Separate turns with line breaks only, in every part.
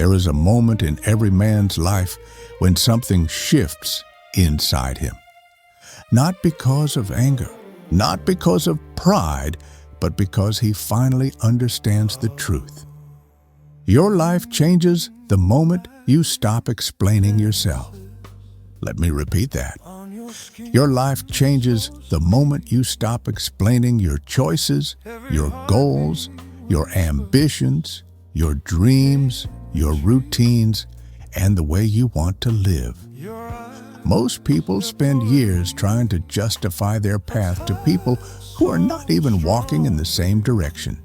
There is a moment in every man's life when something shifts inside him. Not because of anger, not because of pride, but because he finally understands the truth. Your life changes the moment you stop explaining yourself. Let me repeat that. Your life changes the moment you stop explaining your choices, your goals, your ambitions, your dreams, your routines, and the way you want to live. Most people spend years trying to justify their path to people who are not even walking in the same direction.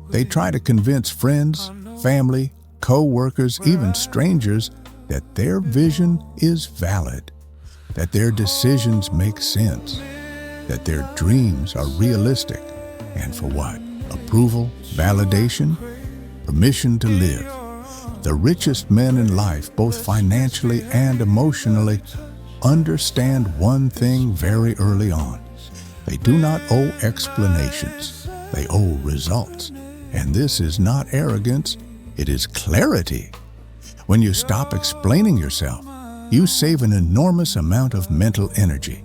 They try to convince friends, family, co-workers, even strangers that their vision is valid, that their decisions make sense, that their dreams are realistic, and for what? Approval, validation, permission to live. The richest men in life, both financially and emotionally, understand one thing very early on. They do not owe explanations. They owe results. And this is not arrogance, it is clarity. When you stop explaining yourself, you save an enormous amount of mental energy.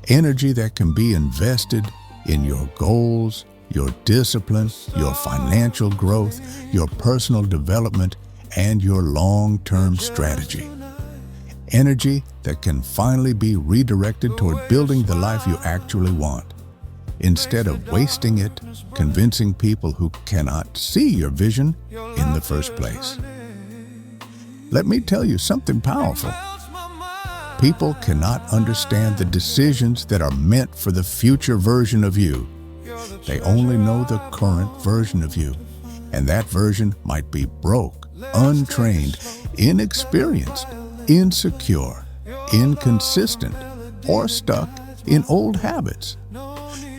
Energy that can be invested in your goals, your discipline, your financial growth, your personal development, and your long-term strategy. Energy that can finally be redirected toward building the life you actually want, instead of wasting it convincing people who cannot see your vision in the first place. Let me tell you something powerful. People cannot understand the decisions that are meant for the future version of you. They only know the current version of you, and that version might be broke, untrained, inexperienced, insecure, inconsistent, or stuck in old habits.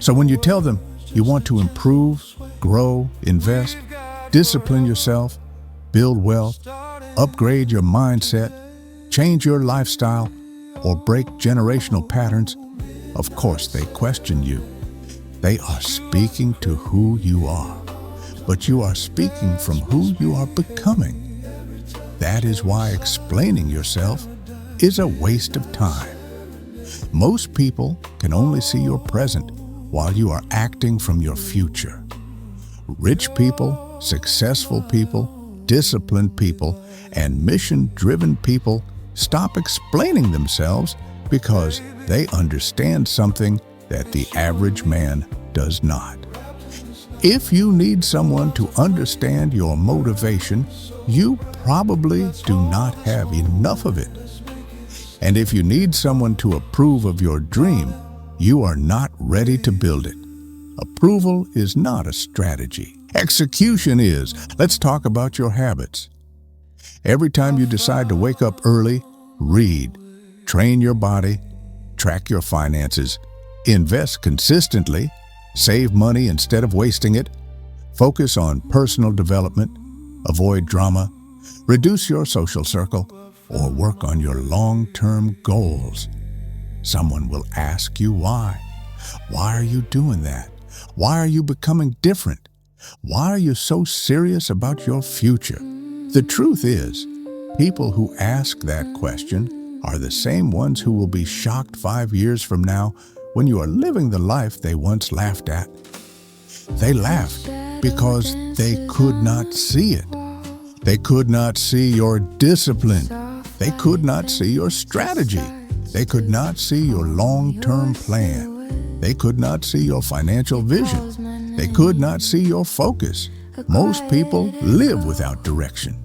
So when you tell them you want to improve, grow, invest, discipline yourself, build wealth, upgrade your mindset, change your lifestyle, or break generational patterns, of course they question you. They are speaking to who you are, but you are speaking from who you are becoming. That is why explaining yourself is a waste of time. Most people can only see your present while you are acting from your future. Rich people, successful people, disciplined people, and mission-driven people stop explaining themselves because they understand something that the average man does not. If you need someone to understand your motivation, you probably do not have enough of it. And if you need someone to approve of your dream, you are not ready to build it. Approval is not a strategy. Execution is. Let's talk about your habits. Every time you decide to wake up early, read, train your body, track your finances, invest consistently, save money instead of wasting it, focus on personal development, avoid drama, reduce your social circle, or work on your long-term goals, someone will ask you why. Why are you doing that? Why are you becoming different? Why are you so serious about your future? The truth is, people who ask that question are the same ones who will be shocked 5 years from now when you are living the life they once laughed at. They laughed because they could not see it. They could not see your discipline. They could not see your strategy. They could not see your long-term plan. They could not see your financial vision. They could not see your focus. Most people live without direction.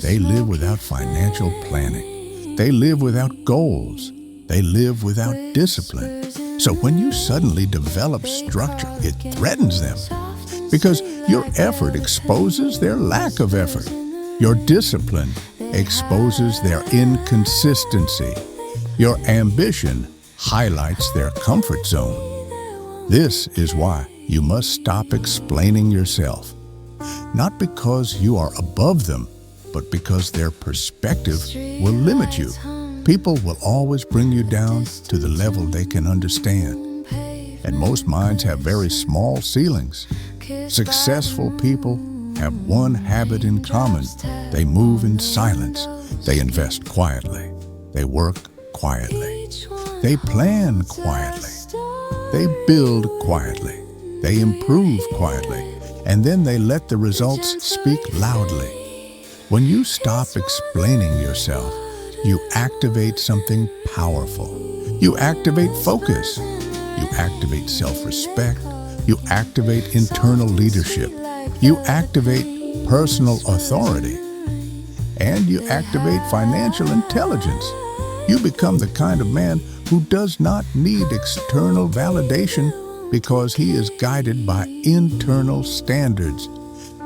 They live without financial planning. They live without goals. They live without discipline. So when you suddenly develop structure, it threatens them because your effort exposes their lack of effort. Your discipline exposes their inconsistency. Your ambition highlights their comfort zone. This is why you must stop explaining yourself. Not because you are above them, but because their perspective will limit you. People will always bring you down to the level they can understand. And most minds have very small ceilings. Successful people, have one habit in common. They move in silence. They invest quietly. They work quietly. They plan quietly. They build quietly. They improve quietly. And then they let the results speak loudly. When you stop explaining yourself, you activate something powerful. You activate focus. You activate self-respect. You activate internal leadership. You activate personal authority. And you activate financial intelligence. You become the kind of man who does not need external validation because he is guided by internal standards.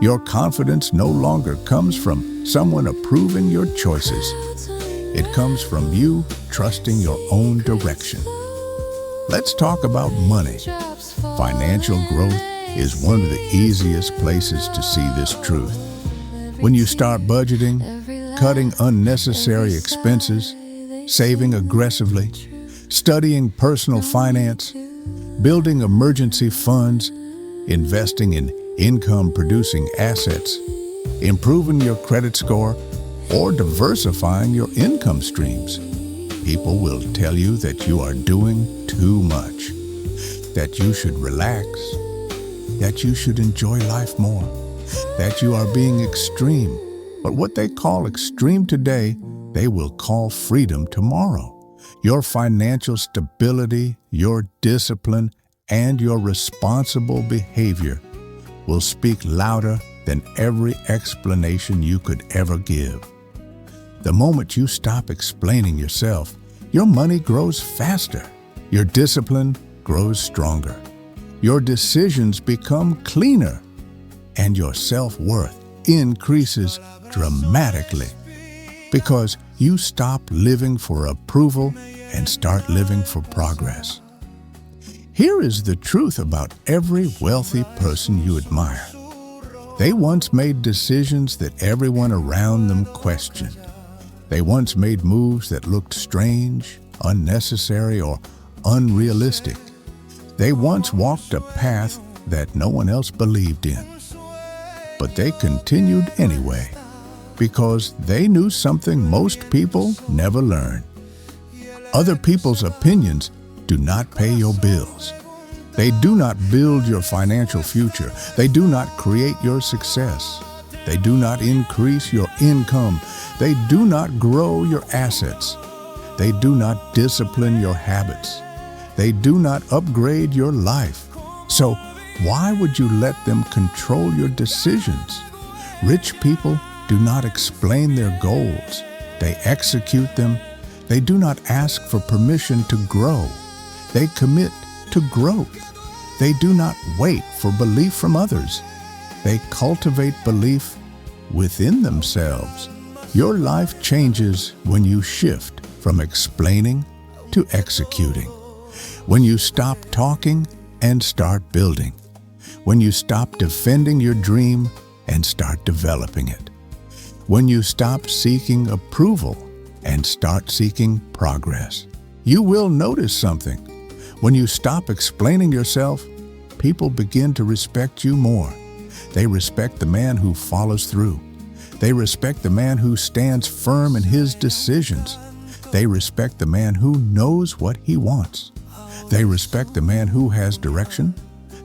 Your confidence no longer comes from someone approving your choices. It comes from you trusting your own direction. Let's talk about money. Financial growth is one of the easiest places to see this truth. When you start budgeting, cutting unnecessary expenses, saving aggressively, studying personal finance, building emergency funds, investing in income-producing assets, improving your credit score, or diversifying your income streams, people will tell you that you are doing too much, that you should relax, that you should enjoy life more, that you are being extreme. But what they call extreme today, they will call freedom tomorrow. Your financial stability, your discipline, and your responsible behavior will speak louder than every explanation you could ever give. The moment you stop explaining yourself, your money grows faster, your discipline grows stronger, your decisions become cleaner, and your self-worth increases dramatically because you stop living for approval and start living for progress. Here is the truth about every wealthy person you admire. They once made decisions that everyone around them questioned. They once made moves that looked strange, unnecessary, or unrealistic. They once walked a path that no one else believed in. But they continued anyway, because they knew something most people never learn. Other people's opinions do not pay your bills. They do not build your financial future. They do not create your success. They do not increase your income. They do not grow your assets. They do not discipline your habits. They do not upgrade your life. So why would you let them control your decisions? Rich people do not explain their goals. They execute them. They do not ask for permission to grow. They commit to growth. They do not wait for belief from others. They cultivate belief within themselves. Your life changes when you shift from explaining to executing. When you stop talking and start building. When you stop defending your dream and start developing it. When you stop seeking approval and start seeking progress. You will notice something. When you stop explaining yourself, people begin to respect you more. They respect the man who follows through. They respect the man who stands firm in his decisions. They respect the man who knows what he wants. They respect the man who has direction.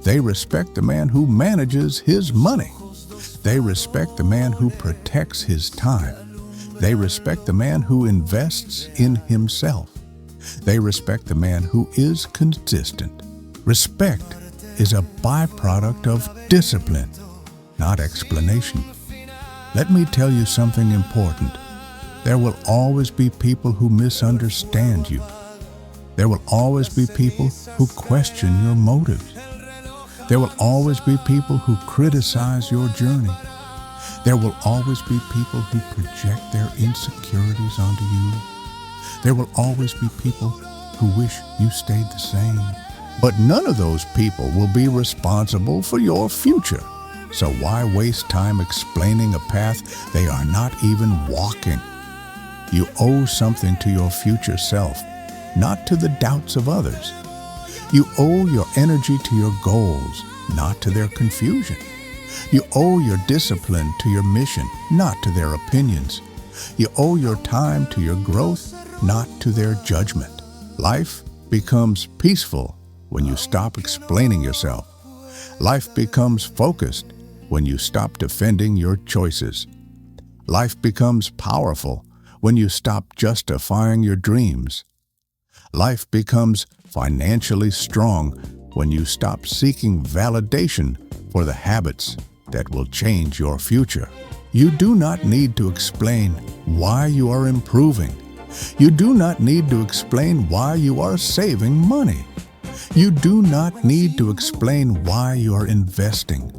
They respect the man who manages his money. They respect the man who protects his time. They respect the man who invests in himself. They respect the man who is consistent. Respect is a byproduct of discipline, not explanation. Let me tell you something important. There will always be people who misunderstand you. There will always be people who question your motives. There will always be people who criticize your journey. There will always be people who project their insecurities onto you. There will always be people who wish you stayed the same. But none of those people will be responsible for your future. So why waste time explaining a path they are not even walking? You owe something to your future self, not to the doubts of others. You owe your energy to your goals, not to their confusion. You owe your discipline to your mission, not to their opinions. You owe your time to your growth, not to their judgment. Life becomes peaceful when you stop explaining yourself. Life becomes focused when you stop defending your choices. Life becomes powerful when you stop justifying your dreams. Life becomes financially strong when you stop seeking validation for the habits that will change your future. You do not need to explain why you are improving. You do not need to explain why you are saving money. You do not need to explain why you are investing.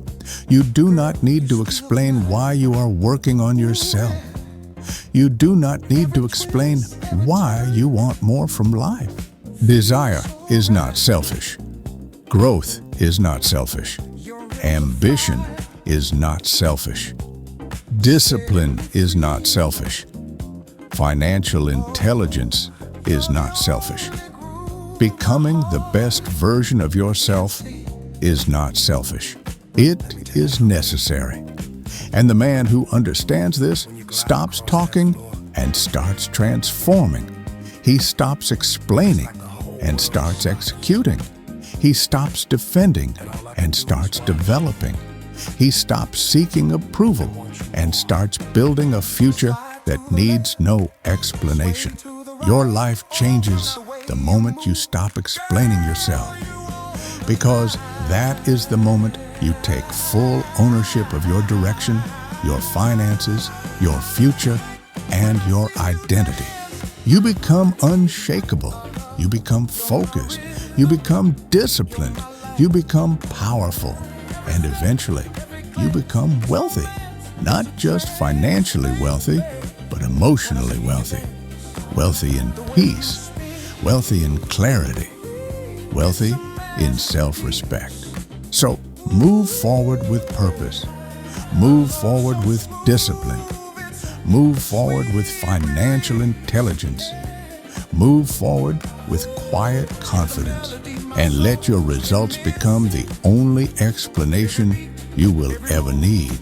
You do not need to explain why you are working on yourself. You do not need to explain why you want more from life. Desire is not selfish. Growth is not selfish. Ambition is not selfish. Discipline is not selfish. Financial intelligence is not selfish. Becoming the best version of yourself is not selfish. It is necessary. And the man who understands this stops talking and starts transforming. He stops explaining and starts executing. He stops defending and starts developing. He stops seeking approval and starts building a future that needs no explanation. Your life changes the moment you stop explaining yourself, because that is the moment you take full ownership of your direction, your finances, your future, and your identity. You become unshakable. You become focused. You become disciplined. You become powerful. And eventually, you become wealthy. Not just financially wealthy, but emotionally wealthy. Wealthy in peace. Wealthy in clarity. Wealthy in self-respect. So move forward with purpose. Move forward with discipline. Move forward with financial intelligence. Move forward with quiet confidence. And let your results become the only explanation you will ever need.